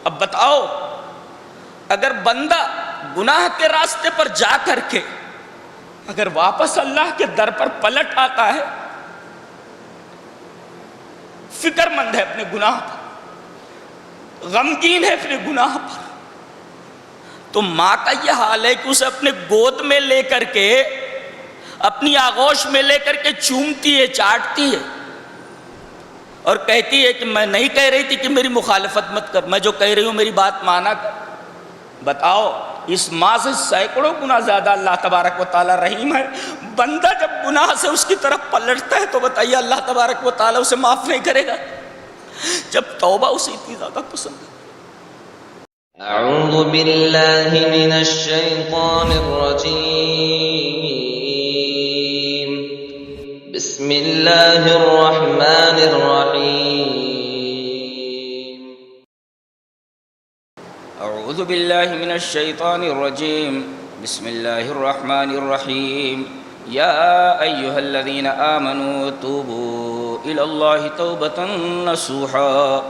اب بتاؤ، اگر بندہ گناہ کے راستے پر جا کر کے اگر واپس اللہ کے در پر پلٹ آتا ہے، فکر مند ہے اپنے گناہ پر، غمگین ہے اپنے گناہ پر، تو ماں کا یہ حال ہے کہ اسے اپنے گود میں لے کر کے، اپنی آغوش میں لے کر کے چومتی ہے، چاٹتی ہے اور کہتی ہے کہ میں نہیں کہہ رہی تھی کہ میری مخالفت مت کر، میں جو کہہ رہی ہوں میری بات مانا کر۔ بتاؤ، اس ماں سے سینکڑوں گنا زیادہ اللہ تبارک و تعالیٰ رحیم ہے۔ بندہ جب گناہ سے اس کی طرف پلٹتا ہے تو بتائیے اللہ تبارک و تعالیٰ اسے معاف نہیں کرے گا؟ جب توبہ اسے اتنی زیادہ پسند ہے۔ اعوذ باللہ من الشیطان الرجیم، بسم اللہ الرحمن الرحیم۔ اعوذ باللہ من الشیطان الرجیم، بسم اللہ الرحمن الرحیم۔ یا ایہا الذین آمنوا توبوا الی اللہ توبۃ نصوحا۔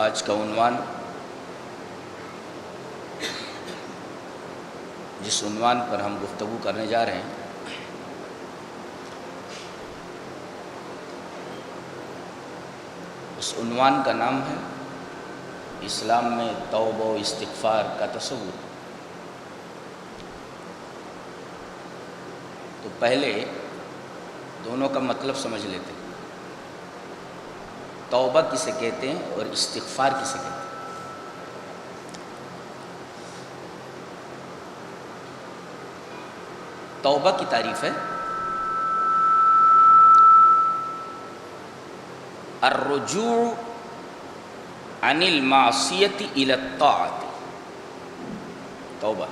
آج کا عنوان، جس عنوان پر ہم گفتگو کرنے جا رہے ہیں، اس عنوان کا نام ہے اسلام میں توبہ و استغفار کا تصور۔ تو پہلے دونوں کا مطلب سمجھ لیتے ہیں، توبہ کسے کہتے ہیں اور استغفار کسے کہتے ہیں۔ توبہ کی تعریف ہے الرجوع عن المعصیۃ الی الطاعۃ۔ توبہ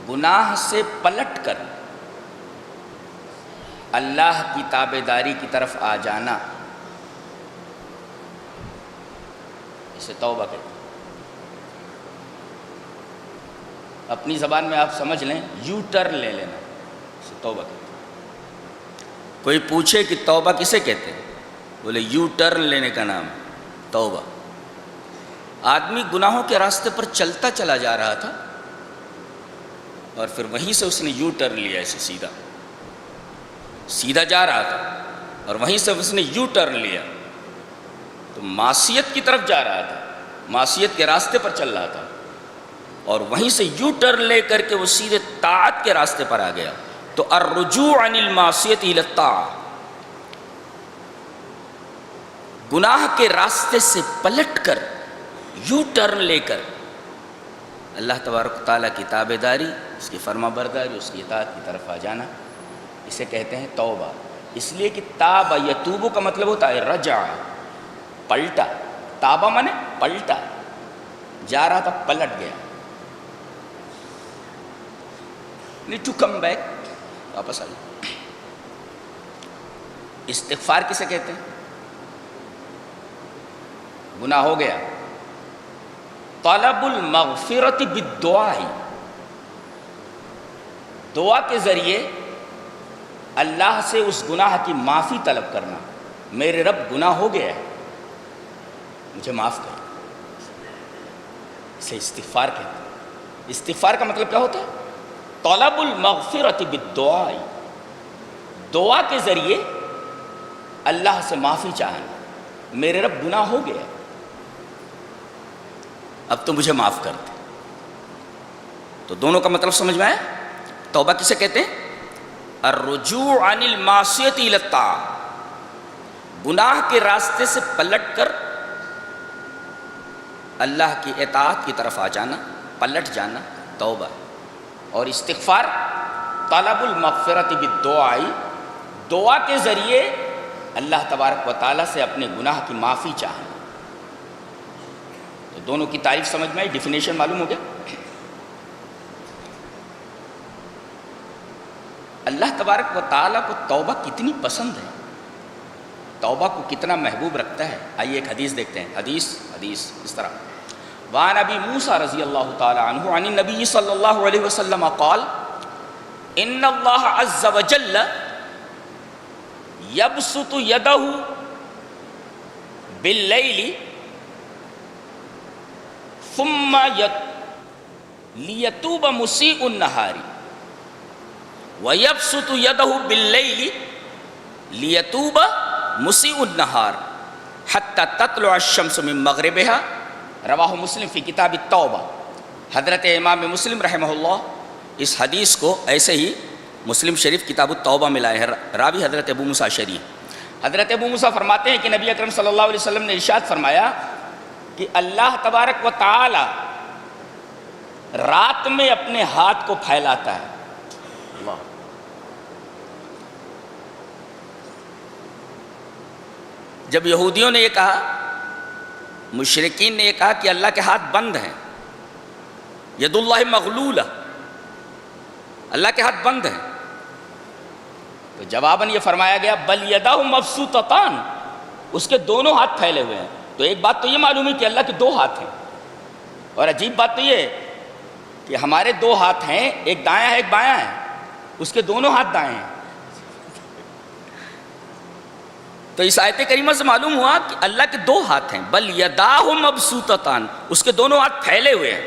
گناہ سے پلٹ کر اللہ کی تابعداری کی طرف آ جانا، اسے توبہ کہتے ہیں۔ اپنی زبان میں آپ سمجھ لیں، یو ٹرن لے لینا، اسے توبہ کہتے ہیں۔ کوئی پوچھے کہ توبہ کسے کہتے ہیں، بولے یو ٹرن لینے کا نام توبہ۔ آدمی گناہوں کے راستے پر چلتا چلا جا رہا تھا اور پھر وہیں سے اس نے یو ٹرن لیا، اسے سیدھا جا رہا تھا اور وہیں سے اس نے یو ٹرن لیا، تو معصیت کی طرف جا رہا تھا، معصیت کے راستے پر چل رہا تھا اور وہیں سے یو ٹرن لے کر کے وہ سیدھے طاعت کے راستے پر آ گیا۔ تو الرجوع عن المعصیۃ الی الطاعۃ، گناہ کے راستے سے پلٹ کر، یو ٹرن لے کر اللہ تبارک و تعالیٰ کی تابعداری، اس کی فرما برداری، اس کی اطاعت کی طرف آ جانا، اسے کہتے ہیں توبہ۔ اس لیے کہ تاب یتوب کا مطلب ہوتا ہے رجع، پلٹا۔ تابہ مانے پلٹا، جا رہا تھا پلٹ گیا، need to come back، واپس آ گیا۔ استغفار کسے کہتے ہیں؟ گناہ ہو گیا، طلب المغفرۃ بالدعاء، دعا کے ذریعے اللہ سے اس گناہ کی معافی طلب کرنا۔ میرے رب گناہ ہو گیا ہے، مجھے معاف کر، اسے استغفار کہتے ہیں۔ استغفار کا مطلب کیا ہوتا ہے؟ طلب المغفرۃ بالدعاء، دعا کے ذریعے اللہ سے معافی چاہنا۔ میرے رب گناہ ہو گیا، اب تو مجھے معاف کر دے۔ تو دونوں کا مطلب سمجھ میں آیا؟ توبہ کسے کہتے ہیں؟ الرجوع عن المعصیۃ الی الطاعۃ، گناہ کے راستے سے پلٹ کر اللہ کی اطاعت کی طرف آ جانا، پلٹ جانا، توبہ۔ اور استغفار طلب المغفرۃ بالدعاء، دعا کے ذریعے اللہ تبارک و تعالیٰ سے اپنے گناہ کی معافی چاہنا۔ تو دونوں کی تعریف سمجھ میں آئی، ڈیفینیشن معلوم ہو گیا۔ اللہ تبارک و تعالیٰ کو توبہ کتنی پسند ہے، توبہ کو کتنا محبوب رکھتا ہے، آئیے ایک حدیث دیکھتے ہیں۔ حدیث اس طرح، وعن ابی موسیٰ رضی اللہ تعالی عنہ عن النبی صلی اللہ علیہ وسلم قال ان اللہ عز وجل یبسط یدہ باللیل ثم لیتوب مسیء النہار ویبسط یدہ باللیل لیتوب مسیء النہار حتی تطلع الشمس من مغربها رواہ مسلم فی کتاب التوبہ۔ حضرت امام مسلم رحمہ اللہ اس حدیث کو ایسے ہی مسلم شریف کتاب التوبہ میں لائے ہیں، راوی حضرت ابو موسیٰ اشعری۔ حضرت ابو موسیٰ فرماتے ہیں کہ نبی اکرم صلی اللہ علیہ وسلم نے ارشاد فرمایا کہ اللہ تبارک و تعالی رات میں اپنے ہاتھ کو پھیلاتا ہے۔ اللہ، جب یہودیوں نے یہ کہا، مشرکین نے یہ کہا کہ اللہ کے ہاتھ بند ہیں، ید اللہ مغلولہ، اللہ کے ہاتھ بند ہیں، تو جواباً یہ فرمایا گیا بل یدہ مبسوطتان، اس کے دونوں ہاتھ پھیلے ہوئے ہیں۔ تو ایک بات تو یہ معلوم ہے کہ اللہ کے دو ہاتھ ہیں، اور عجیب بات تو یہ ہے کہ ہمارے دو ہاتھ ہیں، ایک دایاں ہے ایک بایاں ہے، اس کے دونوں ہاتھ دائیں ہیں۔ تو اس آیت کریمہ سے معلوم ہوا کہ اللہ کے دو ہاتھ ہیں، بل یداہ مبسوطتان، اس کے دونوں ہاتھ پھیلے ہوئے ہیں۔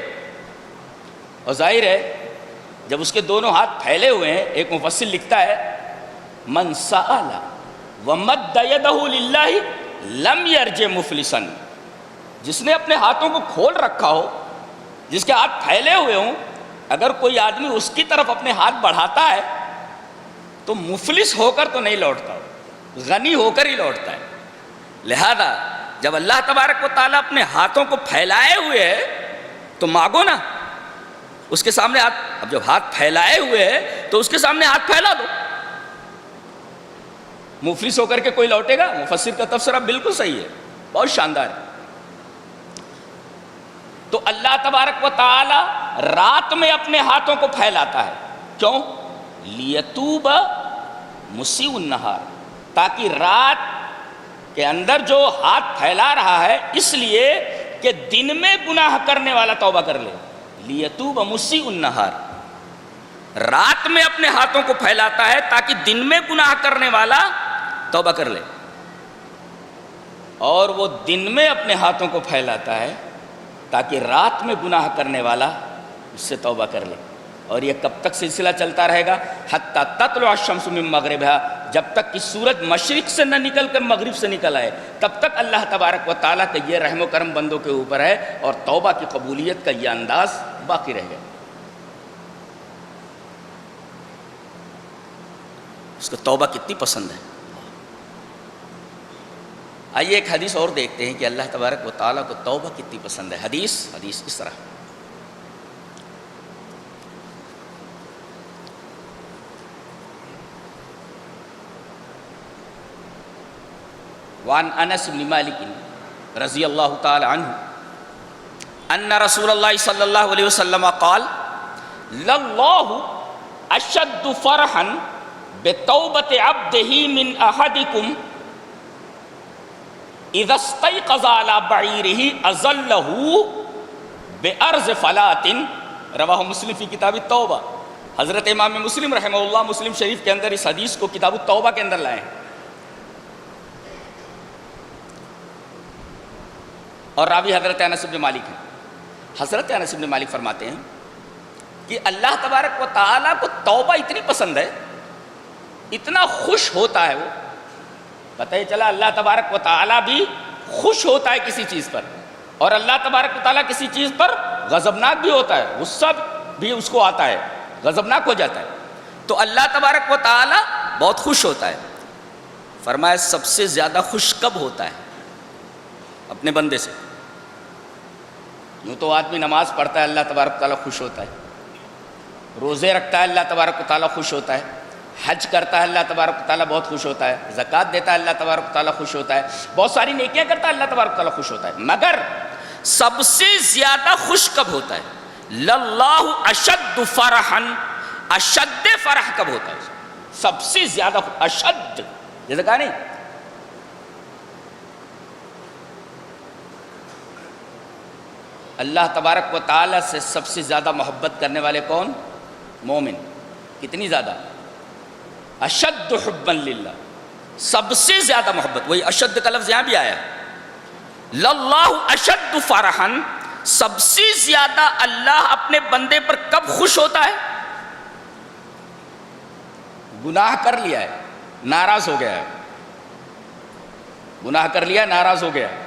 اور ظاہر ہے جب اس کے دونوں ہاتھ پھیلے ہوئے ہیں، ایک مفسر لکھتا ہے من سأل ومد یدہ للہ لم یرجع مفلسا، جس نے اپنے ہاتھوں کو کھول رکھا ہو، جس کے ہاتھ پھیلے ہوئے ہوں، اگر کوئی آدمی اس کی طرف اپنے ہاتھ بڑھاتا ہے تو مفلس ہو کر تو نہیں لوٹتا، غنی ہو کر ہی لوٹتا ہے۔ لہذا جب اللہ تبارک و تعالیٰ اپنے ہاتھوں کو پھیلائے ہوئے ہے تو مانگو نا اس کے سامنے ہاتھ۔ اب جب ہاتھ پھیلائے ہوئے ہے تو اس کے سامنے ہاتھ پھیلا دو، مفلس ہو کر کے کوئی لوٹے گا؟ مفسر کا تفسیرہ بالکل صحیح ہے، بہت شاندار ہے۔ تو اللہ تبارک و تعالی رات میں اپنے ہاتھوں کو پھیلاتا ہے، کیوں؟ لیتوب مسیء النہار، تاکہ رات کے اندر جو ہاتھ پھیلا رہا ہے اس لیے کہ دن میں گناہ کرنے والا توبہ کر لے۔ لیتوب مسیء النہار، رات میں اپنے ہاتھوں کو پھیلاتا ہے تاکہ دن میں گناہ کرنے والا توبہ کر لے، اور وہ دن میں اپنے ہاتھوں کو پھیلاتا ہے تاکہ رات میں گناہ کرنے والا اس سے توبہ کر لے۔ اور یہ کب تک سلسلہ چلتا رہے گا؟ حتی تطلع الشمس من مغربها، جب تک کہ سورج مشرق سے نہ نکل کر مغرب سے نکل آئے، تب تک اللہ تبارک و تعالیٰ کا یہ رحم و کرم بندوں کے اوپر ہے، اور توبہ کی قبولیت کا یہ انداز باقی رہ گیا۔ اس کو توبہ کتنی پسند ہے۔ آئیے ایک حدیث اور دیکھتے ہیں کہ اللہ تبارک و تعالیٰ کو توبہ کتنی پسند ہے۔ حدیث اس طرح، وعن انس بن مالک رضی اللہ تعالی عنہ ان رسول اللہ صلی اللہ علیہ وسلم قال للہ اشد فرحا بتوبۃ عبدہ من احدکم اذا استيقظ على بعیرہ اظلہ بارض فلاۃ، رواہ مسلم فی کتاب التوبہ۔ حضرت امام مسلم رحمہ اللہ مسلم شریف کے اندر اس حدیث کو کتاب التوبہ کے اندر لائے ہیں، اور راوی حضرت انس بن مالک ہیں۔ حضرت انس بن مالک فرماتے ہیں کہ اللہ تبارک و تعالیٰ کو توبہ اتنی پسند ہے، اتنا خوش ہوتا ہے وہ، پتہ ہی چلا اللہ تبارک و تعالیٰ بھی خوش ہوتا ہے کسی چیز پر، اور اللہ تبارک و تعالیٰ کسی چیز پر غضبناک بھی ہوتا ہے، غصہ بھی اس کو آتا ہے، غضبناک ہو جاتا ہے۔ تو اللہ تبارک و تعالیٰ بہت خوش ہوتا ہے۔ فرمایا سب سے زیادہ خوش کب ہوتا ہے؟ اپنے بندے سے۔ یوں تو آدمی نماز پڑھتا ہے اللہ تبارک و تعالیٰ خوش ہوتا ہے، روزے رکھتا ہے اللہ تبارک و تعالیٰ خوش ہوتا ہے، حج کرتا ہے اللہ تبارک و تعالیٰ بہت خوش ہوتا ہے، زکوٰۃ دیتا ہے اللہ تبارک و تعالیٰ خوش ہوتا ہے، بہت ساری نیکیاں کرتا ہے اللہ تبارک و تعالیٰ خوش ہوتا ہے، مگر سب سے زیادہ خوش کب ہوتا ہے؟ للہ اشد فرحا، اشد فرح کب ہوتا ہے؟ سب سے زیادہ اشد، جیسے کہا نہیں، اللہ تبارک و تعالیٰ سے سب سے زیادہ محبت کرنے والے کون؟ مومن۔ کتنی زیادہ؟ اشد حبا للہ، سب سے زیادہ محبت، وہی اشد کا لفظ یہاں بھی آیا، للہ اشد فرحن، سب سے زیادہ اللہ اپنے بندے پر کب خوش ہوتا ہے؟ گناہ کر لیا ہے، ناراض ہو گیا ہے، گناہ کر لیا، ناراض ہو گیا ہے،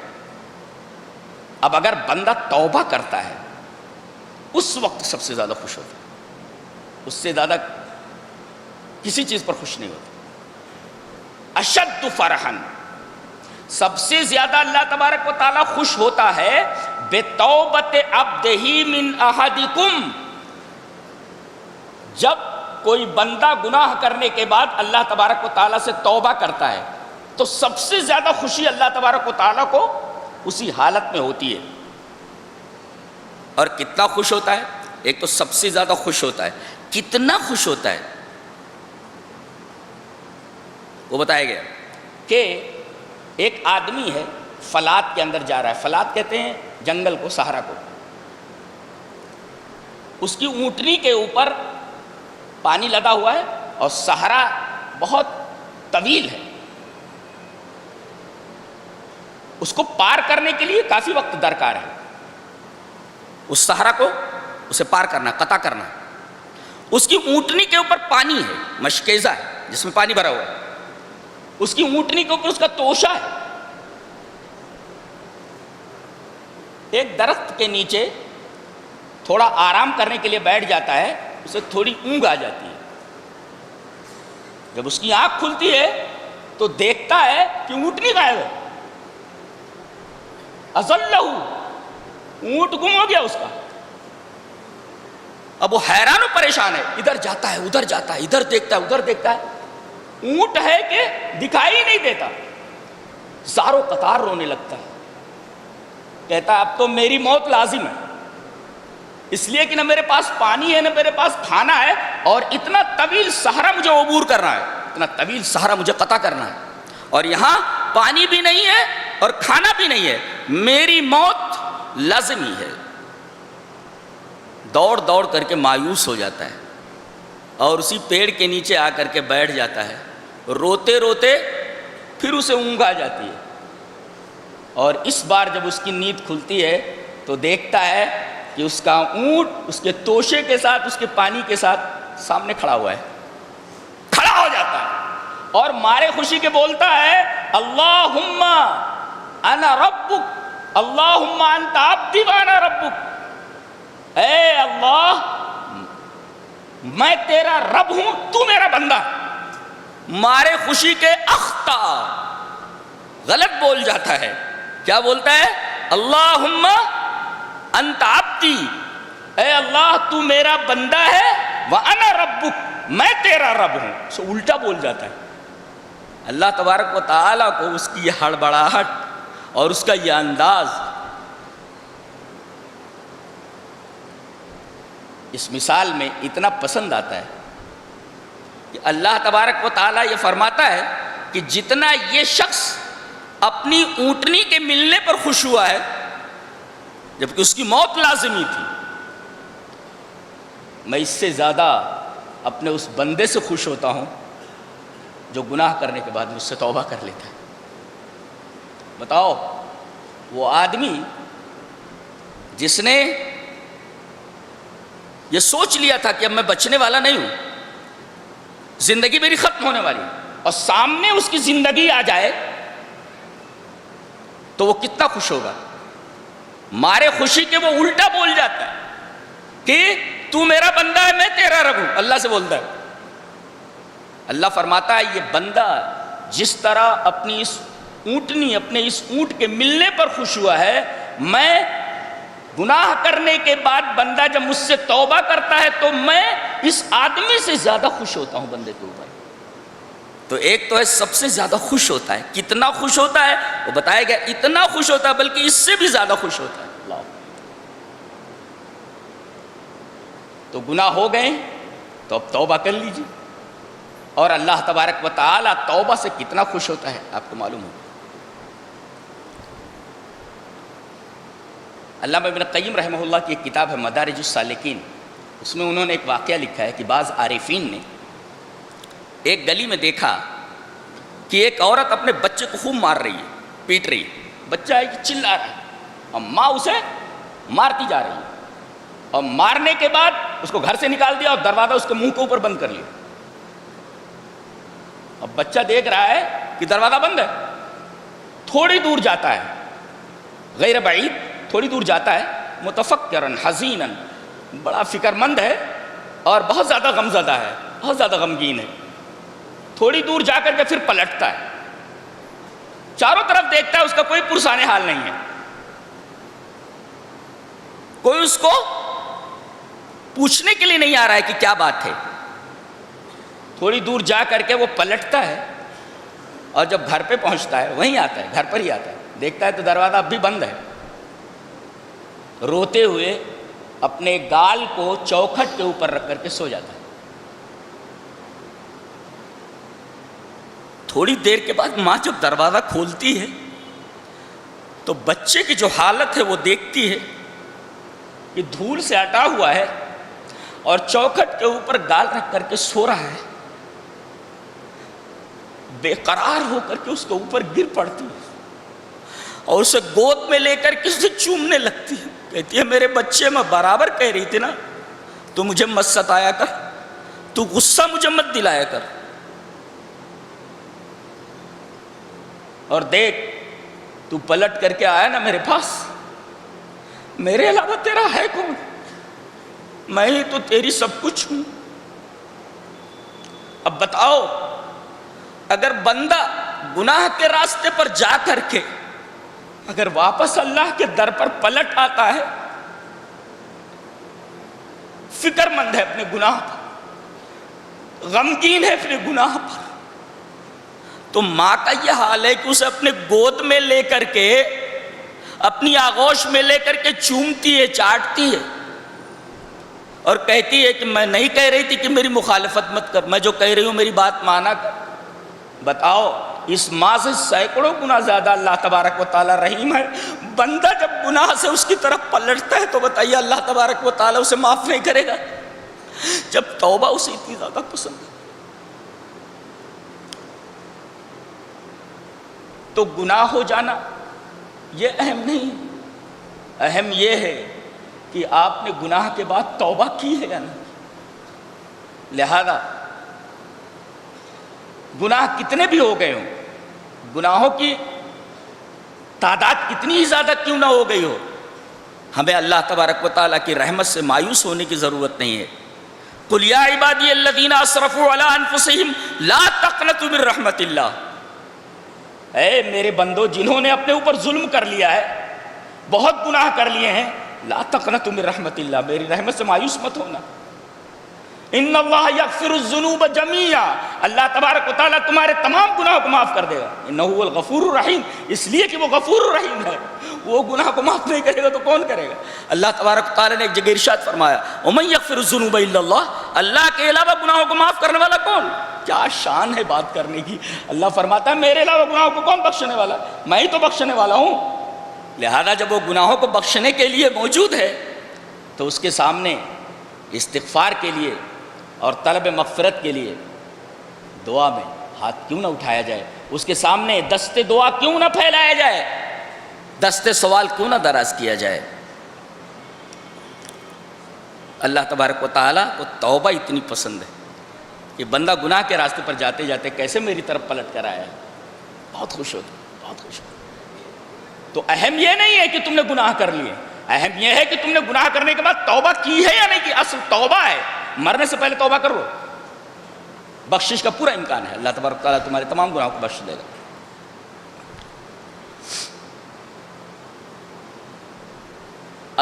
اب اگر بندہ توبہ کرتا ہے اس وقت سب سے زیادہ خوش ہوتا ہے، اس سے زیادہ کسی چیز پر خوش نہیں ہوتا۔ اشد فرحن، سب سے زیادہ اللہ تبارک و تعالیٰ خوش ہوتا ہے بتوبت عبدہ من احدکم، جب کوئی بندہ گناہ کرنے کے بعد اللہ تبارک و تعالیٰ سے توبہ کرتا ہے تو سب سے زیادہ خوشی اللہ تبارک و تعالیٰ کو اسی حالت میں ہوتی ہے۔ اور کتنا خوش ہوتا ہے؟ ایک تو سب سے زیادہ خوش ہوتا ہے، کتنا خوش ہوتا ہے وہ بتایا گیا کہ ایک آدمی ہے، فلات کے اندر جا رہا ہے، فلات کہتے ہیں جنگل کو، صحرا کو، اس کی اونٹنی کے اوپر پانی لدا ہوا ہے اور صحرا بہت طویل ہے، اس کو پار کرنے کے لیے کافی وقت درکار ہے، اس صحرا کو اسے پار کرنا، قطع کرنا، اس کی اونٹنی کے اوپر پانی ہے، مشکیزہ ہے جس میں پانی بھرا ہوا ہے، اس کی اونٹنی کے اوپر اس کا توشہ ہے، ایک درخت کے نیچے تھوڑا آرام کرنے کے لیے بیٹھ جاتا ہے، اسے تھوڑی اونگ آ جاتی ہے، جب اس کی آنکھ کھلتی ہے تو دیکھتا ہے کہ اونٹنی غائب ہے، اضلہ، اونٹ گم ہو گیا اس کا، اب وہ حیران و پریشان ہے، ادھر جاتا ہے ادھر جاتا ہے، ادھر دیکھتا ہے ادھر دیکھتا ہے، اونٹ ہے کہ دکھائی نہیں دیتا، زاروں قطار رونے لگتا ہے، کہتا ہے اب تو میری موت لازم ہے، اس لیے کہ نہ میرے پاس پانی ہے نہ میرے پاس کھانا ہے، اور اتنا طویل صحرا مجھے عبور کرنا ہے، اتنا طویل صحرا مجھے قطع کرنا ہے، اور یہاں پانی بھی نہیں ہے اور کھانا بھی نہیں ہے، میری موت لازمی ہے۔ دوڑ دوڑ کر کے مایوس ہو جاتا ہے اور اسی پیڑ کے نیچے آ کر کے بیٹھ جاتا ہے، روتے روتے پھر اسے اونگ آ جاتی ہے، اور اس بار جب اس کی نیند کھلتی ہے تو دیکھتا ہے کہ اس کا اونٹ اس کے توشے کے ساتھ، اس کے پانی کے ساتھ سامنے کھڑا ہوا ہے، کھڑا ہو جاتا ہے اور مارے خوشی کے بولتا ہے اللہم انا ربک، اللہم انت عبدی وانا ربک، اے اللہ میں تیرا رب ہوں تو میرا بندہ، مارے خوشی کے اخطا، غلط بول جاتا ہے، کیا بولتا ہے؟ اللہم انت عبدی، اے اللہ تو میرا بندہ ہے، وانا ربک میں تیرا رب ہوں، سو الٹا بول جاتا ہے۔ اللہ تبارک و تعالیٰ کو اس کی یہ ہڑبڑاہٹ اور اس کا یہ انداز اس مثال میں اتنا پسند آتا ہے کہ اللہ تبارک و تعالیٰ یہ فرماتا ہے کہ جتنا یہ شخص اپنی اونٹنی کے ملنے پر خوش ہوا ہے جبکہ اس کی موت لازمی تھی، میں اس سے زیادہ اپنے اس بندے سے خوش ہوتا ہوں جو گناہ کرنے کے بعد مجھ سے توبہ کر لیتا ہے۔ بتاؤ، وہ آدمی جس نے یہ سوچ لیا تھا کہ اب میں بچنے والا نہیں ہوں، زندگی میری ختم ہونے والی، اور سامنے اس کی زندگی آ جائے تو وہ کتنا خوش ہوگا؟ مارے خوشی کے وہ الٹا بول جاتا ہے کہ تو میرا بندہ ہے میں تیرا رب ہوں، اللہ سے بولتا ہے۔ اللہ فرماتا ہے یہ بندہ جس طرح اپنی اس اونٹنی، اپنے اس اونٹ کے ملنے پر خوش ہوا ہے، میں گناہ کرنے کے بعد بندہ جب مجھ سے توبہ کرتا ہے تو میں اس آدمی سے زیادہ خوش ہوتا ہوں بندے کے اوپر۔ تو ایک تو ہے سب سے زیادہ خوش ہوتا ہے، کتنا خوش ہوتا ہے وہ بتایا گیا، اتنا خوش ہوتا ہے بلکہ اس سے بھی زیادہ خوش ہوتا ہے۔ اللہ، تو گناہ ہو گئے تو اب توبہ کر لیجیے، اور اللہ تبارک و تعالی توبہ سے کتنا خوش ہوتا ہے آپ کو معلوم ہو۔ علامہ ابن قیم رحمہ اللہ کی ایک کتاب ہے مدارج السالکین، اس میں انہوں نے ایک واقعہ لکھا ہے کہ بعض عارفین نے ایک گلی میں دیکھا کہ ایک عورت اپنے بچے کو خوب مار رہی ہے، پیٹ رہی ہے، بچہ ہے کہ چلا رہا ہے، اور ماں اسے مارتی جا رہی ہے، اور مارنے کے بعد اس کو گھر سے نکال دیا اور دروازہ اس کے منہ کے اوپر بند کر لیا۔ اب بچہ دیکھ رہا ہے کہ دروازہ بند ہے، تھوڑی دور جاتا ہے، غیر بعید تھوڑی دور جاتا ہے، متفکرن حزینن، بڑا فکر مند ہے اور بہت زیادہ غمزدہ ہے، بہت زیادہ غمگین ہے۔ تھوڑی دور جا کر کے پھر پلٹتا ہے، چاروں طرف دیکھتا ہے، اس کا کوئی پرسانے حال نہیں ہے، کوئی اس کو پوچھنے کے لیے نہیں آ رہا ہے کہ کیا بات ہے۔ تھوڑی دور جا کر کے وہ پلٹتا ہے، اور جب گھر پہ پہنچتا ہے وہیں آتا ہے، گھر پر ہی آتا ہے، دیکھتا ہے تو دروازہ اب بھی بند ہے۔ روتے ہوئے اپنے گال کو چوکھٹ کے اوپر رکھ کر کے سو جاتا ہے۔ تھوڑی دیر کے بعد ماں جب دروازہ کھولتی ہے تو بچے کی جو حالت ہے وہ دیکھتی ہے کہ دھول سے ہٹا ہوا ہے اور چوکھٹ کے اوپر گال رکھ کر کے سو رہا ہے۔ بے قرار ہو کر کے اس کے اوپر گر پڑتی ہے اور اسے گود میں لے کر کے اسے چومنے لگتی ہے، کہتی ہے میرے بچے، میں برابر کہہ رہی تھی نا تو مجھے مت ستایا کر، تو غصہ مجھے مت دلایا کر، اور دیکھ تو پلٹ کر کے آیا نا میرے پاس، میرے علاوہ تیرا ہے کون؟ میں ہی تو تیری سب کچھ ہوں۔ اب بتاؤ، اگر بندہ گناہ کے راستے پر جا کر کے اگر واپس اللہ کے در پر پلٹ آتا ہے، فکر مند ہے اپنے گناہ پر، غمگین ہے اپنے گناہ پر، تو ماں کا یہ حال ہے کہ اسے اپنے گود میں لے کر کے، اپنی آغوش میں لے کر کے چومتی ہے، چاٹتی ہے، اور کہتی ہے کہ میں نہیں کہہ رہی تھی کہ میری مخالفت مت کر، میں جو کہہ رہی ہوں میری بات مانا کر۔ بتاؤ، اس ماں سے سینکڑوں گنا زیادہ اللہ تبارک و تعالی رحیم ہے۔ بندہ جب گناہ سے اس کی طرف پلٹتا ہے تو بتائیے اللہ تبارک و تعالی اسے معاف نہیں کرے گا؟ جب توبہ اسے اتنی زیادہ پسند ہے تو گناہ ہو جانا یہ اہم نہیں، اہم یہ ہے کہ آپ نے گناہ کے بعد توبہ کی ہے یا نہیں۔ لہذا گناہ کتنے بھی ہو گئے ہوں، گناہوں کی تعداد کتنی ہی زیادہ کیوں نہ ہو گئی ہو، ہمیں اللہ تبارک و تعالیٰ کی رحمت سے مایوس ہونے کی ضرورت نہیں ہے۔ قُلْ يَا عِبَادِيَ الَّذِينَ أَسْرَفُوا عَلَىٰ أَنفُسِهِمْ لَا تَقْنَطُوا مِن رَحْمَتِ اللَّهِ، اے میرے بندو جنہوں نے اپنے اوپر ظلم کر لیا ہے، بہت گناہ کر لیے ہیں، لا تقنطوا من رحمت اللہ، میری رحمت سے مایوس مت ہونا۔ ان اللہ یغفر الذنوب جميعا، اللہ تبارک و تعالیٰ تمہارے تمام گناہوں کو معاف کر دے گا۔ انہ هو الغفور الرحیم، اس لیے کہ وہ غفور الرحیم ہے، وہ گناہ کو معاف نہیں کرے گا تو کون کرے گا؟ اللہ تبارک و تعالیٰ نے ایک جگہ ارشاد فرمایا ومن یغفر الذنوب الا اللہ، اللہ کے علاوہ گناہوں کو معاف کرنے والا کون؟ کیا شان ہے بات کرنے کی۔ اللہ فرماتا ہے میرے علاوہ گناہوں کو کون بخشنے والا؟ میں ہی تو بخشنے والا ہوں۔ لہذا جب وہ گناہوں کو بخشنے کے لیے موجود ہے تو اس کے سامنے استغفار کے لیے اور طلب مغفرت کے لیے دعا میں ہاتھ کیوں نہ اٹھایا جائے، اس کے سامنے دست دعا کیوں نہ پھیلایا جائے، دست سوال کیوں نہ دراز کیا جائے۔ اللہ تبارک و تعالیٰ کو توبہ اتنی پسند ہے کہ بندہ گناہ کے راستے پر جاتے جاتے کیسے میری طرف پلٹ کر آیا ہے، بہت خوش ہوتا، بہت خوش ہوتا۔ تو اہم یہ نہیں ہے کہ تم نے گناہ کر لیے، اہم یہ ہے کہ تم نے گناہ کرنے کے بعد توبہ کی ہے یا نہیں کی۔ اصل توبہ ہے، مرنے سے پہلے توبہ کر لو، بخشش کا پورا امکان ہے، اللہ تبارک تعالیٰ تمہارے تمام گناہوں کو بخش دے گا۔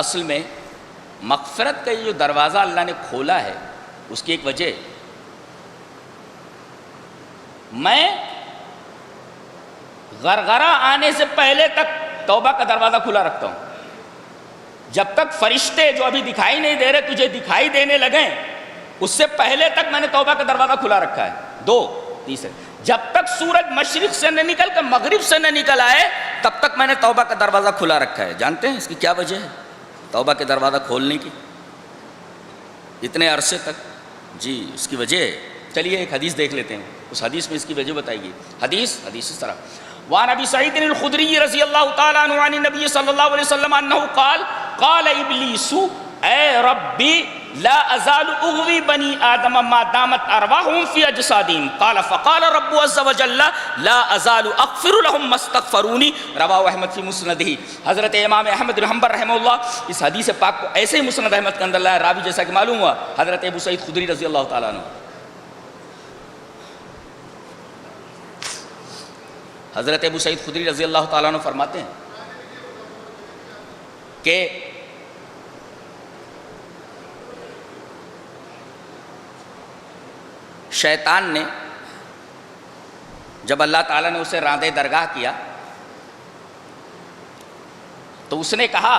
اصل میں مغفرت کا یہ جو دروازہ اللہ نے کھولا ہے اس کی ایک وجہ، میں غرغرہ آنے سے پہلے تک توبہ کا دروازہ کھلا رکھتا ہوں، جب تک فرشتے جو ابھی دکھائی نہیں دے رہے تجھے دکھائی دینے لگیں اس سے پہلے تک میں نے توبہ کا دروازہ کھلا رکھا ہے۔ دو تیسرے، جب تک سورج مشرق سے نہ نکل کر مغرب سے نہ نکل آئے تب تک میں نے توبہ کا دروازہ کھلا رکھا ہے۔ جانتے ہیں اس کی کیا وجہ ہے توبہ کے دروازہ کھولنے کی اتنے عرصے تک؟ جی اس کی وجہ ہے، چلیے ایک حدیث دیکھ لیتے ہیں۔ اس حدیث میں اس کی وجہ بتائی گئی. حدیث اس طرح وعن ابی سعید الخدری رضی اللہ تعالیٰ عنہ عن النبی صلی اللہ علیہ وسلم انہ قال ابلیس اے ربی لا ازال اغوی بنی آدم ما دامت ارواحهم فی اجسادهم قال فقال رب عز وجل لا ازال اغفر لهم ما استغفرونی رواه احمد فی مسندہ. حضرت امام احمد بن حنبل رحمہ اللہ اس حدیث پاک کو ایسے ہی مسند احمد کے اندر لایا. راوی جیسا کہ معلوم ہوا حضرت ابو سعید خدری رضی اللہ تعالیٰ عنہ. حضرت ابو سعید خدری رضی اللہ تعالیٰ عنہ فرماتے ہیں کہ شیطان نے جب اللہ تعالیٰ نے اسے راندے درگاہ کیا تو اس نے کہا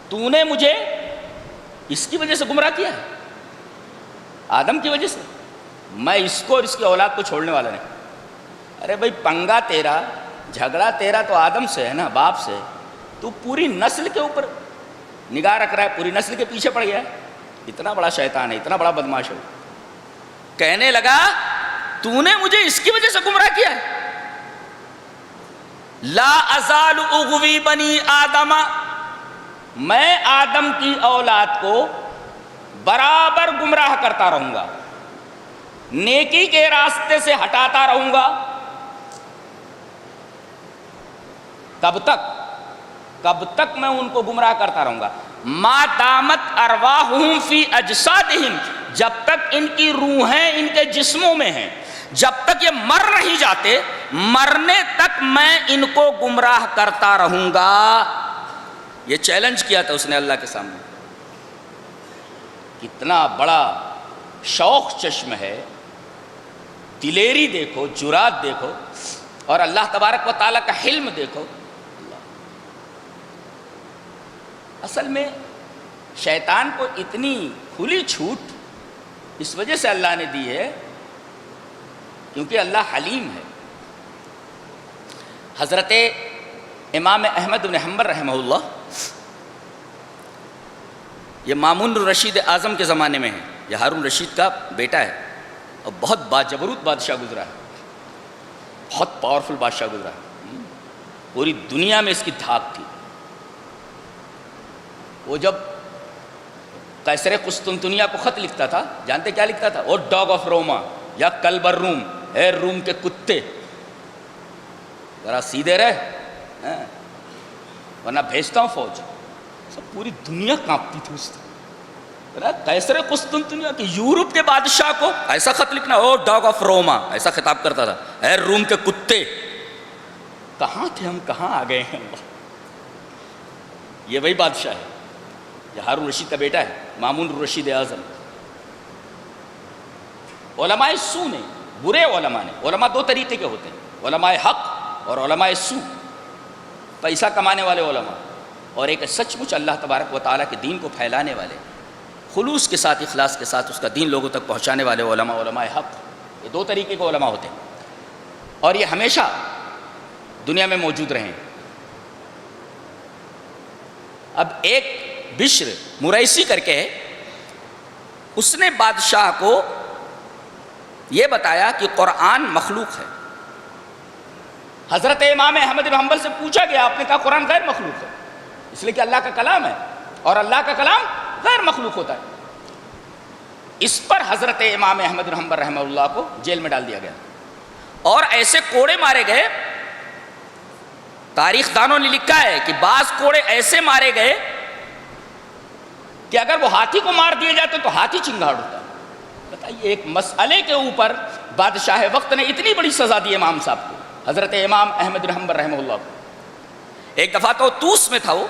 تو نے مجھے اس کی وجہ سے گمراہ کیا ہے، آدم کی وجہ سے، میں اس کو اور اس کی اولاد کو چھوڑنے والا نہیں. ارے بھائی پنگا تیرا، جھگڑا تیرا تو آدم سے ہے نا، باپ سے. تو پوری نسل کے اوپر نگاہ رکھ رہا ہے، پوری نسل کے پیچھے پڑ گیا ہے. اتنا بڑا شیطان ہے، اتنا بڑا بدماش ہے. کہنے لگا تو نے مجھے اس کی وجہ سے گمراہ کیا ہے. لا ازال اغوی بنی آدم، میں آدم کی اولاد کو برابر گمراہ کرتا رہوں گا، نیکی کے راستے سے ہٹاتا رہوں گا. کب تک میں ان کو گمراہ کرتا رہوں گا. ما دامت ارواحهم فی اجسادہم، جب تک ان کی روحیں ان کے جسموں میں ہیں، جب تک یہ مر نہیں جاتے، مرنے تک میں ان کو گمراہ کرتا رہوں گا. یہ چیلنج کیا تھا اس نے اللہ کے سامنے. کتنا بڑا شوق چشم ہے، دلیری دیکھو، جرات دیکھو، اور اللہ تبارک و تعالیٰ کا حلم دیکھو. اصل میں شیطان کو اتنی کھلی چھوٹ اس وجہ سے اللہ نے دی ہے کیونکہ اللہ حلیم ہے. حضرت امام احمد بن حنبل رحمہ اللہ یہ مامون الرشید اعظم کے زمانے میں ہے، یہ ہارون رشید کا بیٹا ہے اور بہت باجبروت بادشاہ گزرا ہے، بہت پاورفل بادشاہ گزرا ہے. پوری دنیا میں اس کی دھاک تھی. وہ جب قیصر قسطنطنیہ کو خط لکھتا تھا، جانتے کیا لکھتا تھا؟ او ڈاگ آف روما یا کلب الروم، اے روم کے کتے ذرا سیدھے رہ ورنہ بھیجتا ہوں فوج. سب پوری دنیا کانپتی تھی اس طرح. قیصر قسطنطنیہ کی یورپ کے بادشاہ کو ایسا خط لکھنا، او ڈاگ آف روما، ایسا خطاب کرتا تھا، اے روم کے کتے. کہاں تھے ہم، کہاں آ گئے ہیں. یہ وہی بادشاہ ہے، یہ ہارون رشید کا بیٹا ہے، مامون الرشید اعظم. علماء سو نے، برے علماء نے، علماء دو طریقے کے ہوتے ہیں، علماء حق اور علماء سو. پیسہ کمانے والے علماء اور ایک سچ مچ اللہ تبارک و تعالیٰ کے دین کو پھیلانے والے، خلوص کے ساتھ، اخلاص کے ساتھ اس کا دین لوگوں تک پہنچانے والے علماء، علماء حق. یہ دو طریقے کے علماء ہوتے ہیں اور یہ ہمیشہ دنیا میں موجود رہے. اب ایک بشر مریسی کر کے اس نے بادشاہ کو یہ بتایا کہ قرآن مخلوق ہے. حضرت امام احمد بن حنبل سے پوچھا گیا، آپ نے کہا قرآن غیر مخلوق ہے، اس لیے کہ اللہ کا کلام ہے اور اللہ کا کلام غیر مخلوق ہوتا ہے. اس پر حضرت امام احمد بن حنبل رحمہ اللہ کو جیل میں ڈال دیا گیا اور ایسے کوڑے مارے گئے. تاریخ دانوں نے لکھا ہے کہ بعض کوڑے ایسے مارے گئے کہ اگر وہ ہاتھی کو مار دیے جاتے تو ہاتھی چنگاڑ ہوتا. بتائیے، ایک مسئلے کے اوپر بادشاہ وقت نے اتنی بڑی سزا دی امام صاحب کو، حضرت امام احمد بن حنبل رحمہ اللہ کو. ایک دفعہ تو توس میں تھا وہ،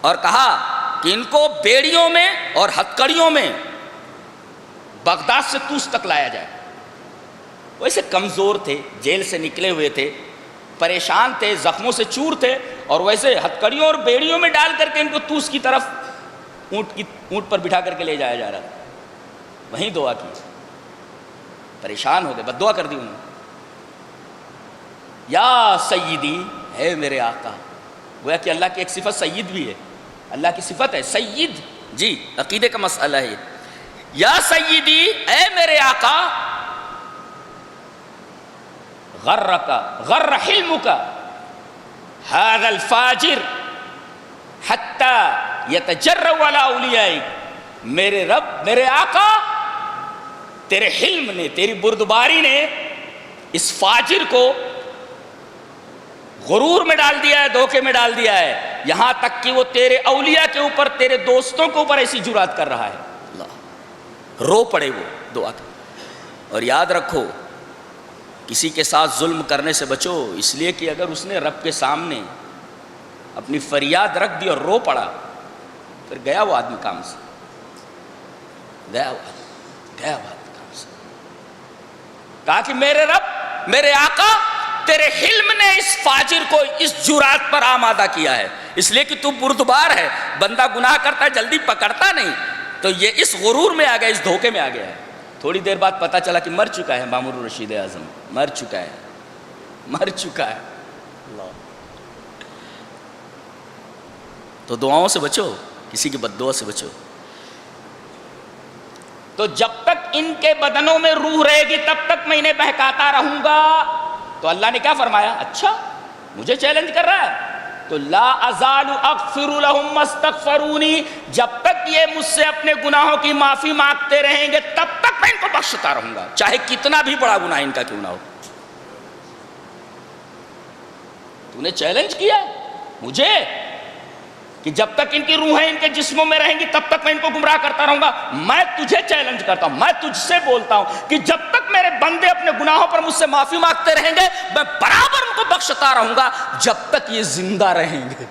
اور کہا کہ ان کو بیڑیوں میں اور ہتکڑیوں میں بغداد سے توس تک لایا جائے. ویسے کمزور تھے، جیل سے نکلے ہوئے تھے، پریشان تھے، زخموں سے چور تھے، اور ویسے ہتکڑیوں اور بیڑیوں میں ڈال کر کے ان کو توس کی طرف اونٹ پر بٹھا کر کے لے جایا جا رہا تھا. وہیں دعا کی، پریشان ہو گئے، بد دعا کر دی انہوں نے. یا سیدی، ہے میرے آقا. گویا کہ اللہ کی ایک صفت سید بھی ہے، اللہ کی صفت ہے سید. جی عقیدے کا مسئلہ ہے. یا سیدی، اے میرے آقا، غرک غر حلمک هذا الفاجر حتی یتجرأ علی اولیائک، میرے رب میرے آقا تیرے حلم نے، تیری بردباری نے اس فاجر کو غرور میں ڈال دیا ہے، دھوکے میں ڈال دیا ہے، یہاں تک کہ وہ تیرے اولیاء کے اوپر، تیرے دوستوں کے اوپر ایسی جرات کر رہا ہے۔ اللہ، رو پڑے وہ دعا کی۔ اور یاد رکھو کسی کے ساتھ ظلم کرنے سے بچو، اس لیے کہ اگر اس نے رب کے سامنے اپنی فریاد رکھ دی اور رو پڑا، پھر گیا وہ آدمی کام سے، گیا وہ آدمی کام سے۔ کہا کہ میرے رب میرے آقا تیرے حلم نے اس فاجر کو اس جرات پر آمادہ کیا ہے، اس لیے کہ تو بردبار ہے، بندہ گناہ کرتا ہے جلدی پکڑتا نہیں، تو یہ اس غرور میں آ گیا، اس دھوکے میں آ گیا ہے۔ تھوڑی دیر بعد پتا چلا کہ مر چکا ہے مامور الرشید اعظم، مر چکا ہے۔ اللہ، تو دعاؤں سے بچو، کسی کی بد دعا سے بچو۔ تو جب تک ان کے بدنوں میں روح رہے گی تب تک میں انہیں بہکاتا رہوں گا۔ تو اللہ نے کیا فرمایا؟ اچھا مجھے چیلنج کر رہا ہے تو لا ازال اغفر لهم ما استغفرونی، جب تک یہ مجھ سے اپنے گناہوں کی معافی مانگتے رہیں گے تب تک میں ان کو بخشتا رہوں گا، چاہے کتنا بھی بڑا گناہ ان کا کیوں نہ ہو۔ تو نے چیلنج کیا ہے مجھے کہ جب تک ان کی روحیں ان کے جسموں میں رہیں گی تب تک میں ان کو گمراہ کرتا رہوں گا۔ میں تجھے چیلنج کرتا ہوں، میں تجھ سے بولتا ہوں کہ جب تک میرے بندے اپنے گناہوں پر مجھ سے معافی مانگتے رہیں گے میں برابر ان کو بخشتا رہوں گا جب تک یہ زندہ رہیں گے۔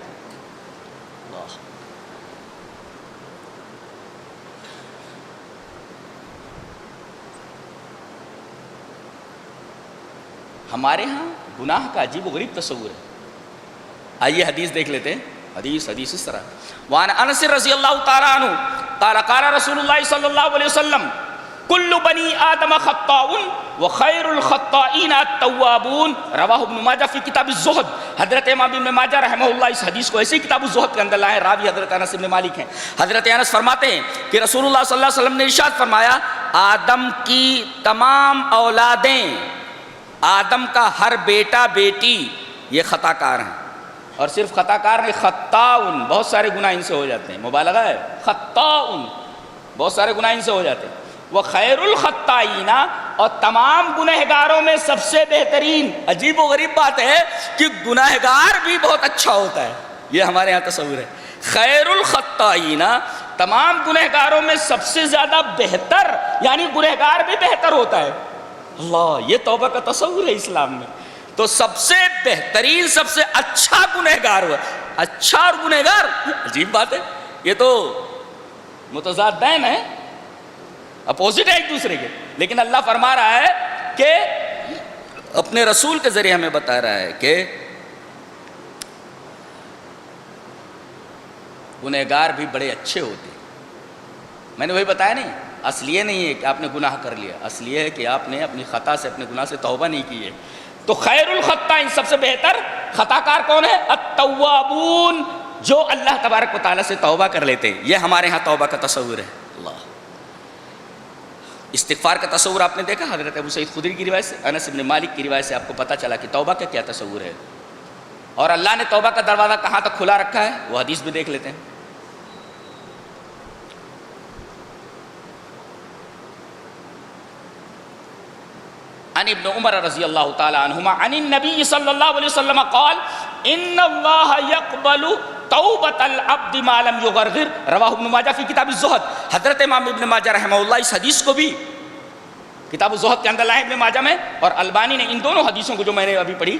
ہمارے ہاں گناہ کا عجیب و غریب تصور ہے۔ آئیے حدیث دیکھ لیتے ہیں۔ حدیث اس طرح، وعن انس رضی اللہ تعالی عنہ قال قال رسول اللہ صلی اللہ علیہ وسلم کل بنی آدم خطاء وخیر الخطائین التوابون، رواہ ابن ماجہ فی کتاب الزہد۔ حضرت امام ابن ماجہ رحمہ اللہ اس حدیث کو ایسے ہی کتاب الزہد کے اندر لائے، راوی حضرت انس بن مالک ہیں۔ حضرت انس فرماتے ہیں کہ رسول اللہ صلی اللہ علیہ وسلم نے ارشاد فرمایا آدم کی تمام اولادیں، آدم کا ہر بیٹا بیٹی یہ خطا کار ہیں، اور صرف خطا کار نہیں، خطاؤن، بہت سارے گناہ ان سے ہو جاتے ہیں، مبالغہ ہے، خطاؤن بہت سارے گناہ ان سے ہو جاتے ہیں۔ وہ خیر الخطائین، اور تمام گنہگاروں میں سب سے بہترین۔ عجیب و غریب بات ہے کہ گنہگار بھی بہت اچھا ہوتا ہے، یہ ہمارے یہاں تصور ہے۔ خیر الخطائین، تمام گنہگاروں میں سب سے زیادہ بہتر، یعنی گنہگار بھی بہتر ہوتا ہے۔ اللہ، یہ توبہ کا تصور ہے اسلام میں۔ تو سب سے بہترین، سب سے اچھا گنہگار ہوا، اچھا اور گنہگار عجیب بات ہے، یہ تو متضادین ہیں، اپوزٹ ہے ایک دوسرے کے، لیکن اللہ فرما رہا ہے کہ اپنے رسول کے ذریعے ہمیں بتا رہا ہے کہ گنہگار بھی بڑے اچھے ہوتے ہیں۔ میں نے وہی بتایا نہیں، اصل یہ نہیں ہے کہ آپ نے گناہ کر لیا، اصل یہ ہے کہ آپ نے اپنی خطا سے، اپنے گناہ سے توبہ نہیں کی ہے۔ تو خیر الخطائین، سب سے بہتر خطا کار کون ہے؟ التوابون، جو اللہ تبارک و تعالیٰ سے توبہ کر لیتے ہیں۔ یہ ہمارے ہاں توبہ کا تصور ہے۔ اللہ، استغفار کا تصور آپ نے دیکھا حضرت ابو سعید خدری کی روایت سے، انس بن مالک کی روایت سے آپ کو پتہ چلا کہ توبہ کا کیا تصور ہے، اور اللہ نے توبہ کا دروازہ کہاں تک کھلا رکھا ہے وہ حدیث بھی دیکھ لیتے ہیں۔ عن ابن عمر رضی اللہ تعالی عنہما عن النبی صلی اللہ علیہ وسلم قال ان اللہ یقبل توبۃ العبد ما لم یغرغر، رواہ ابن ماجہ فی کتاب الزہد۔ حضرت امام ابن ماجہ رحمہ اللہ اس حدیث کو بھی کتاب الزہد کے اندر لائے ابن ماجہ میں، اور البانی نے ان دونوں حدیثوں کو جو میں نے ابھی پڑھی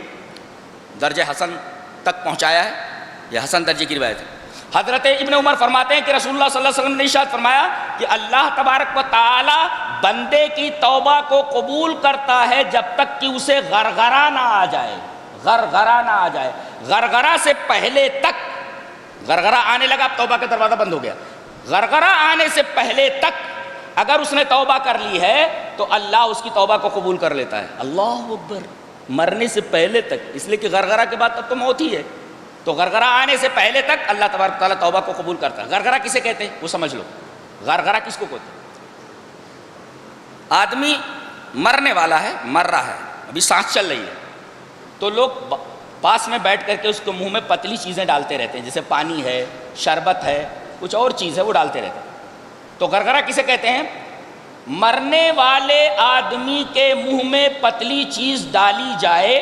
درجہ حسن تک پہنچایا ہے، یہ حسن درجے کی روایت ہے۔ حضرت ابن عمر فرماتے ہیں کہ رسول اللہ صلی اللہ علیہ وسلم نے ارشاد فرمایا کہ اللہ تبارک و تعالی بندے کی توبہ کو قبول کرتا ہے جب تک کہ اسے غرغرہ نہ آ جائے، غرغرہ نہ آ جائے۔ غرغرہ سے پہلے تک، غرغرہ آنے لگا اب توبہ کا دروازہ بند ہو گیا، غرغرہ آنے سے پہلے تک اگر اس نے توبہ کر لی ہے تو اللہ اس کی توبہ کو قبول کر لیتا ہے۔ اللہ اکبر، مرنے سے پہلے تک، اس لیے کہ غرغرہ کے بعد اب تو موت ہی ہے، تو غرغرہ آنے سے پہلے تک اللہ تبارک تعالیٰ توبہ کو قبول کرتا ہے۔ غرغرہ کسے کہتے ہیں وہ سمجھ لو، غرغرہ کس کو کہتے ہیں؟ آدمی مرنے والا ہے، مر رہا ہے، ابھی سانس چل رہی ہے، تو لوگ پاس میں بیٹھ کر کے اس کے منہ میں پتلی چیزیں ڈالتے رہتے ہیں، جیسے پانی ہے، شربت ہے، کچھ اور چیز ہے، وہ ڈالتے رہتے ہیں۔ تو غرغرہ کسے کہتے ہیں؟ مرنے والے آدمی کے منہ میں پتلی چیز ڈالی جائے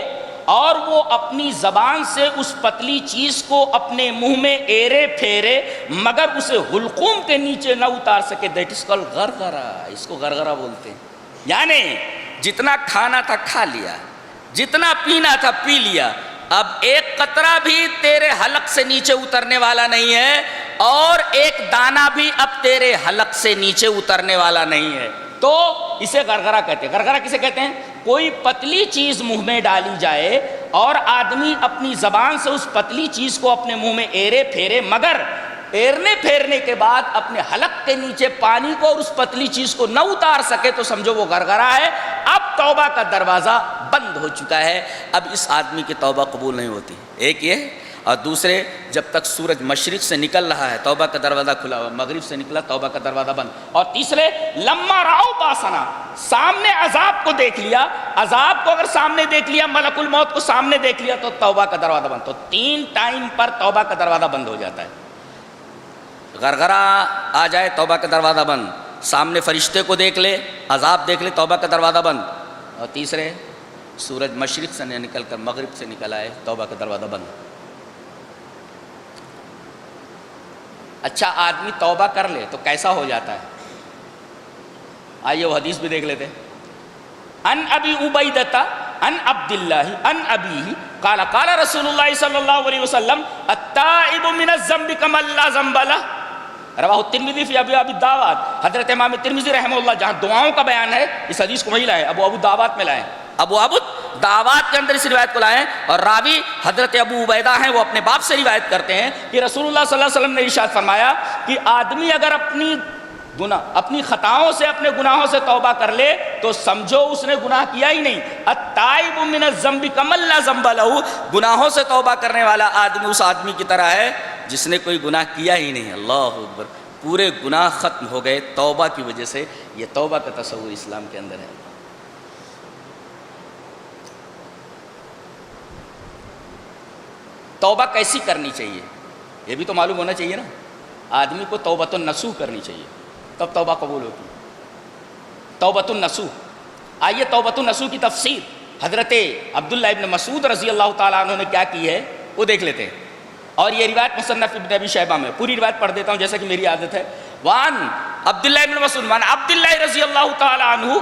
اور وہ اپنی زبان سے اس پتلی چیز کو اپنے منہ میں ایرے پھیرے مگر اسے حلقوم کے نیچے نہ اتار سکے، دیٹ از کالڈ غرغرہ۔ اس کو غرغرہ بولتے ہیں۔ یعنی جتنا کھانا تھا کھا لیا، جتنا پینا تھا پی لیا، اب ایک قطرہ بھی تیرے حلق سے نیچے اترنے والا نہیں ہے اور ایک دانہ بھی اب تیرے حلق سے نیچے اترنے والا نہیں ہے، تو اسے غرغرہ کہتے ہیں۔ غرغرہ کسے کہتے ہیں؟ کوئی پتلی چیز منہ میں ڈالی جائے اور آدمی اپنی زبان سے اس پتلی چیز کو اپنے منہ میں ایرے پھیرے مگر ایرنے پھیرنے کے بعد اپنے حلق کے نیچے پانی کو اور اس پتلی چیز کو نہ اتار سکے، تو سمجھو وہ غرغرہ ہے۔ اب توبہ کا دروازہ بند ہو چکا ہے، اب اس آدمی کی توبہ قبول نہیں ہوتی۔ ایک یہ، اور دوسرے جب تک سورج مشرق سے نکل رہا ہے توبہ کا دروازہ کھلا ہوا، مغرب سے نکلا توبہ کا دروازہ بند۔ اور تیسرے لما راؤ باسنا، سامنے عذاب کو دیکھ لیا، عذاب کو اگر سامنے دیکھ لیا، ملک الموت کو سامنے دیکھ لیا، تو توبہ کا دروازہ بند۔ تو 3 ٹائم پر توبہ کا دروازہ بند ہو جاتا ہے۔ غرغرہ آ جائے توبہ کا دروازہ بند، سامنے فرشتے کو دیکھ لے، عذاب دیکھ لے، توبہ کا دروازہ بند۔ اور تیسرے سورج مشرق سے نکل کر مغرب سے نکل آئے، توبہ کا دروازہ بند۔ اچھا آدمی توبہ کر لے تو کیسا ہو جاتا ہے؟ آئیے وہ حدیث بھی دیکھ لیتے ہیں۔ ان ابی عبیدۃ ان عبد اللہ ان ابیہ قال قال رسول اللہ صلی اللہ علیہ وسلم التائب من الذنب کمن لا ذنب لہ، رواہ الترمذی فی ابواب الدعوات۔ حضرت امام ترمذی رحمہ اللہ جہاں دعاؤں کا بیان ہے، اس حدیث کو وہیں لائے، ابواب الدعوات میں لائے، ابواب دعوات کے اندر اس روایت کو لائے، اور راوی حضرت ابو عبیدہ ہیں، وہ اپنے باپ سے روایت کرتے ہیں کہ رسول اللہ صلی اللہ علیہ وسلم نے ارشاد فرمایا کہ آدمی اگر اپنی خطاؤں سے، اپنے گناہوں سے توبہ کر لے تو سمجھو اس نے گناہ کیا ہی نہیں۔ التائب من الذنب کمن لا ذنب لہ، گناہوں سے توبہ کرنے والا آدمی اس آدمی کی طرح ہے جس نے کوئی گناہ کیا ہی نہیں۔ اللہ اکبر، پورے گناہ ختم ہو گئے توبہ کی وجہ سے۔ یہ توبہ کا تصور اسلام کے اندر ہے۔ توبہ کیسی کرنی چاہیے یہ بھی تو معلوم ہونا چاہیے نا۔ آدمی کو توبۃ النصوح کرنی چاہیے، تب توبہ قبول ہوتی ہے۔ توبۃ النصوح، آئیے توبۃ النصوح کی تفسیر حضرت عبداللہ ابن مسعود رضی اللہ تعالیٰ عنہ نے کیا کی ہے وہ دیکھ لیتے ہیں۔ اور یہ روایت مصنف ابن ابی شیبہ میں، پوری روایت پڑھ دیتا ہوں جیسا کہ میری عادت ہے۔ وان عبداللہ ابن مسعود وان عبداللہ رضی اللہ تعالیٰ عنہ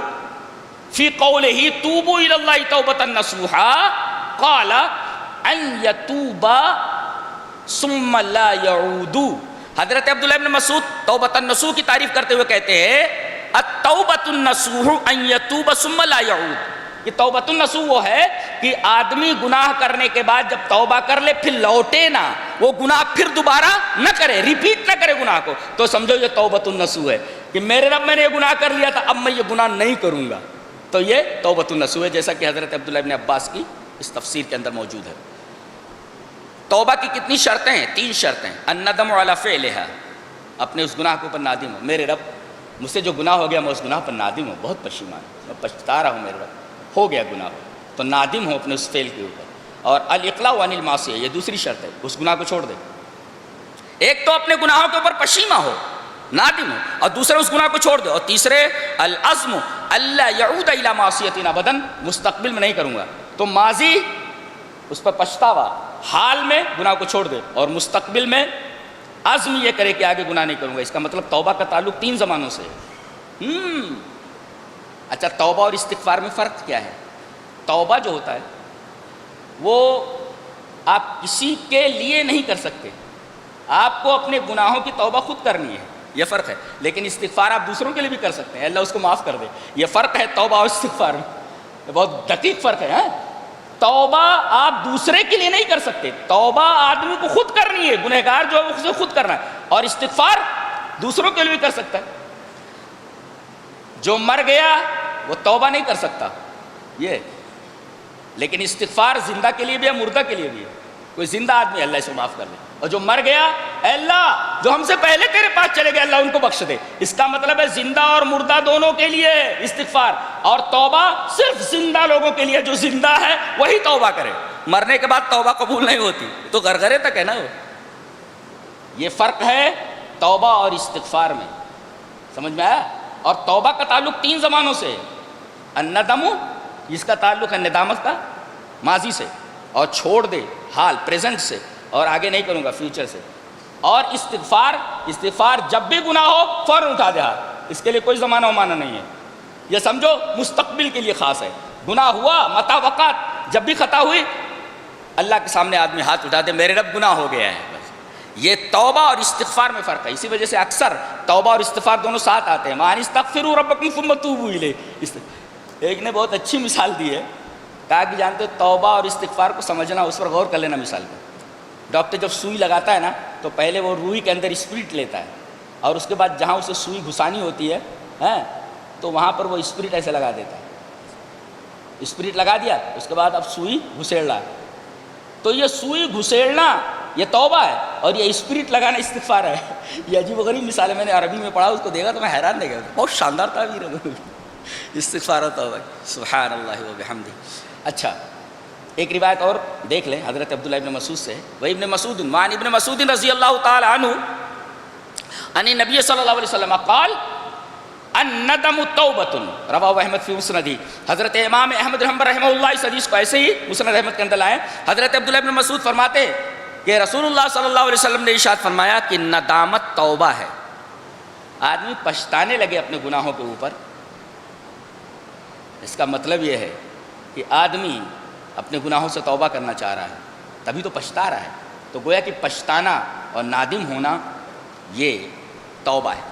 فی قولہ توبوا الی اللہ توبۃ نصوحا قال ان یتوبا ثم لا یعودوا۔ حضرت عبداللہ ابن مسعود توبۃ النصوح کی تعریف کرتے ہوئے کہتے ہیں التوبۃ النصوح ان یتوب ثم لا یعود۔ کہ توبۃ النصوح وہ ہے کہ آدمی گناہ کرنے کے بعد جب توبہ کر لے پھر لوٹے نہ، وہ گناہ پھر دوبارہ نہ کرے، ریپیٹ نہ کرے گناہ کو، تو سمجھو یہ توبۃ النصوح ہے کہ میرے رب میں نے یہ گناہ کر لیا تھا اب میں یہ گناہ نہیں کروں گا، تو یہ توبۃ النصوح ہے، جیسا کہ حضرت عبداللہ ابن عباس کی اس تفسیر کے اندر موجود ہے۔ توبہ کی کتنی شرطیں ہیں؟ 3 شرطیں۔ الندم علی فعلھا، اپنے اس گناہ کے اوپر نادم ہو، میرے رب مجھ سے جو گناہ ہو گیا میں اس گناہ پر نادم ہوں، بہت پشیمان ہوں، میں پچھتا رہا ہوں، میرے رب ہو گیا گناہ، تو نادم ہو اپنے اس فعل کے اوپر۔ اور الاقلاع عن المعصیہ، یہ دوسری شرط ہے، اس گناہ کو چھوڑ دے۔ ایک تو اپنے گناہوں کے اوپر پشیماں ہو، نادم ہو، اور دوسرے اس گناہ کو چھوڑ دے، اور تیسرے العزم الا یعود الی معصیۃ ابدا، مستقبل میں نہیں کروں گا، تو ماضی اس پر پچھتاوا، حال میں گناہ کو چھوڑ دے، اور مستقبل میں عزم یہ کرے کہ آگے گناہ نہیں کروں گا۔ اس کا مطلب توبہ کا تعلق 3 زمانوں سے ہے۔ اچھا توبہ اور استغفار میں فرق کیا ہے؟ توبہ جو ہوتا ہے وہ آپ کسی کے لیے نہیں کر سکتے، آپ کو اپنے گناہوں کی توبہ خود کرنی ہے، یہ فرق ہے۔ لیکن استغفار آپ دوسروں کے لیے بھی کر سکتے ہیں، اللہ اس کو معاف کر دے، یہ فرق ہے توبہ اور استغفار میں، یہ بہت دقیق فرق ہے۔ توبہ آپ دوسرے کے لیے نہیں کر سکتے، توبہ آدمی کو خود کرنی ہے، گنہگار جو ہے اسے خود کرنا ہے، اور استغفار دوسروں کے لیے بھی کر سکتا ہے۔ جو مر گیا وہ توبہ نہیں کر سکتا یہ، لیکن استغفار زندہ کے لیے بھی ہے، مردہ کے لیے بھی ہے۔ کوئی زندہ آدمی اللہ اسے معاف کر دے، اور جو مر گیا اے اللہ جو ہم سے پہلے تیرے پاس چلے گئے اللہ ان کو بخش دے۔ اس کا مطلب ہے زندہ اور مردہ دونوں کے لیے استغفار، اور توبہ صرف زندہ لوگوں کے لیے، جو زندہ ہے وہی توبہ کرے۔ مرنے کے بعد توبہ قبول نہیں ہوتی، تو غرغرے تک ہے نا وہ۔ یہ فرق ہے توبہ اور استغفار میں، سمجھ میں آیا؟ اور توبہ کا تعلق 3 زمانوں سے ہے، الندم، جس کا تعلق ہے ندامت کا، ماضی سے، اور چھوڑ دے حال پریزنٹ سے، اور آگے نہیں کروں گا فیوچر سے، اور استغفار جب بھی گناہ ہو فوراً اٹھا دے ہاتھ، اس کے لیے کوئی زمانہ ومانہ نہیں ہے، یہ سمجھو مستقبل کے لیے خاص ہے۔ گناہ ہوا متا وقات، جب بھی خطا ہوئی اللہ کے سامنے آدمی ہاتھ اٹھا دے، میرے رب گناہ ہو گیا ہے، بس۔ یہ توبہ اور استغفار میں فرق ہے، اسی وجہ سے اکثر توبہ اور استغفار دونوں ساتھ آتے ہیں۔ وَأَنِ اسْتَغْفِرُوا رَبَّكُمْ ثُمَّ تُوبُوا إِلَيْهِ۔ ایک نے بہت اچھی مثال دی ہے، کہا کہ جانتے ہو توبہ اور استغفار کو سمجھنا، اس پر غور کر لینا۔ مثال میں ڈاکٹر جب سوئی لگاتا ہے نا تو پہلے وہ روئی کے اندر اسپرٹ لیتا ہے، اور اس کے بعد جہاں اسے سوئی گھسانی ہوتی ہے تو وہاں پر وہ اسپرٹ ایسے لگا دیتا ہے، اسپرٹ لگا دیا، اس کے بعد اب سوئی گھسیڑ رہا ہے۔ تو یہ سوئی گھسیڑنا یہ توبہ ہے، اور یہ اسپرٹ لگانا استغفار ہے۔ یہ عجیب و غریب مثال ہے، میں نے عربی میں پڑھا، اس کو دیکھا تو میں حیران رہ گیا، بہت شاندار تعبیر ہے استغفار و توبہ، سبحان اللہ و بحمدہ۔ اچھا ایک روایت اور دیکھ لیں حضرت عبداللہ ابن مسعود سے، وہ ابن مسعود وعن ابن مسعود رضی اللہ تعالی عنہ ان نبی صلی اللہ علیہ وسلم قال الندم توبۃ، رواه احمد فی مسندہ۔ حضرت امام احمد رحمہ اللہ اس حدیث کو ایسے ہی مسند احمد کے اندر لائے۔ حضرت عبداللہ ابن مسعود فرماتے کہ رسول اللہ صلی اللہ علیہ وسلم نے ارشاد فرمایا کہ ندامت توبہ ہے۔ آدمی پچھتانے لگے اپنے گناہوں کے اوپر، اس کا مطلب یہ ہے کہ آدمی اپنے گناہوں سے توبہ کرنا چاہ رہا ہے، تبھی تو پچھتا رہا ہے۔ تو گویا کہ پچھتانا اور نادم ہونا یہ توبہ ہے۔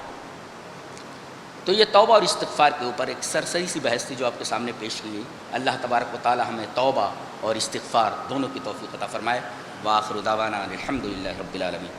تو یہ توبہ اور استغفار کے اوپر ایک سرسری سی بحث تھی جو آپ کے سامنے پیش کی گئی۔ اللہ تبارک و تعالی ہمیں توبہ اور استغفار دونوں کی توفیق عطا فرمائے۔ وآخر دعوانا الحمدللہ رب العالمین۔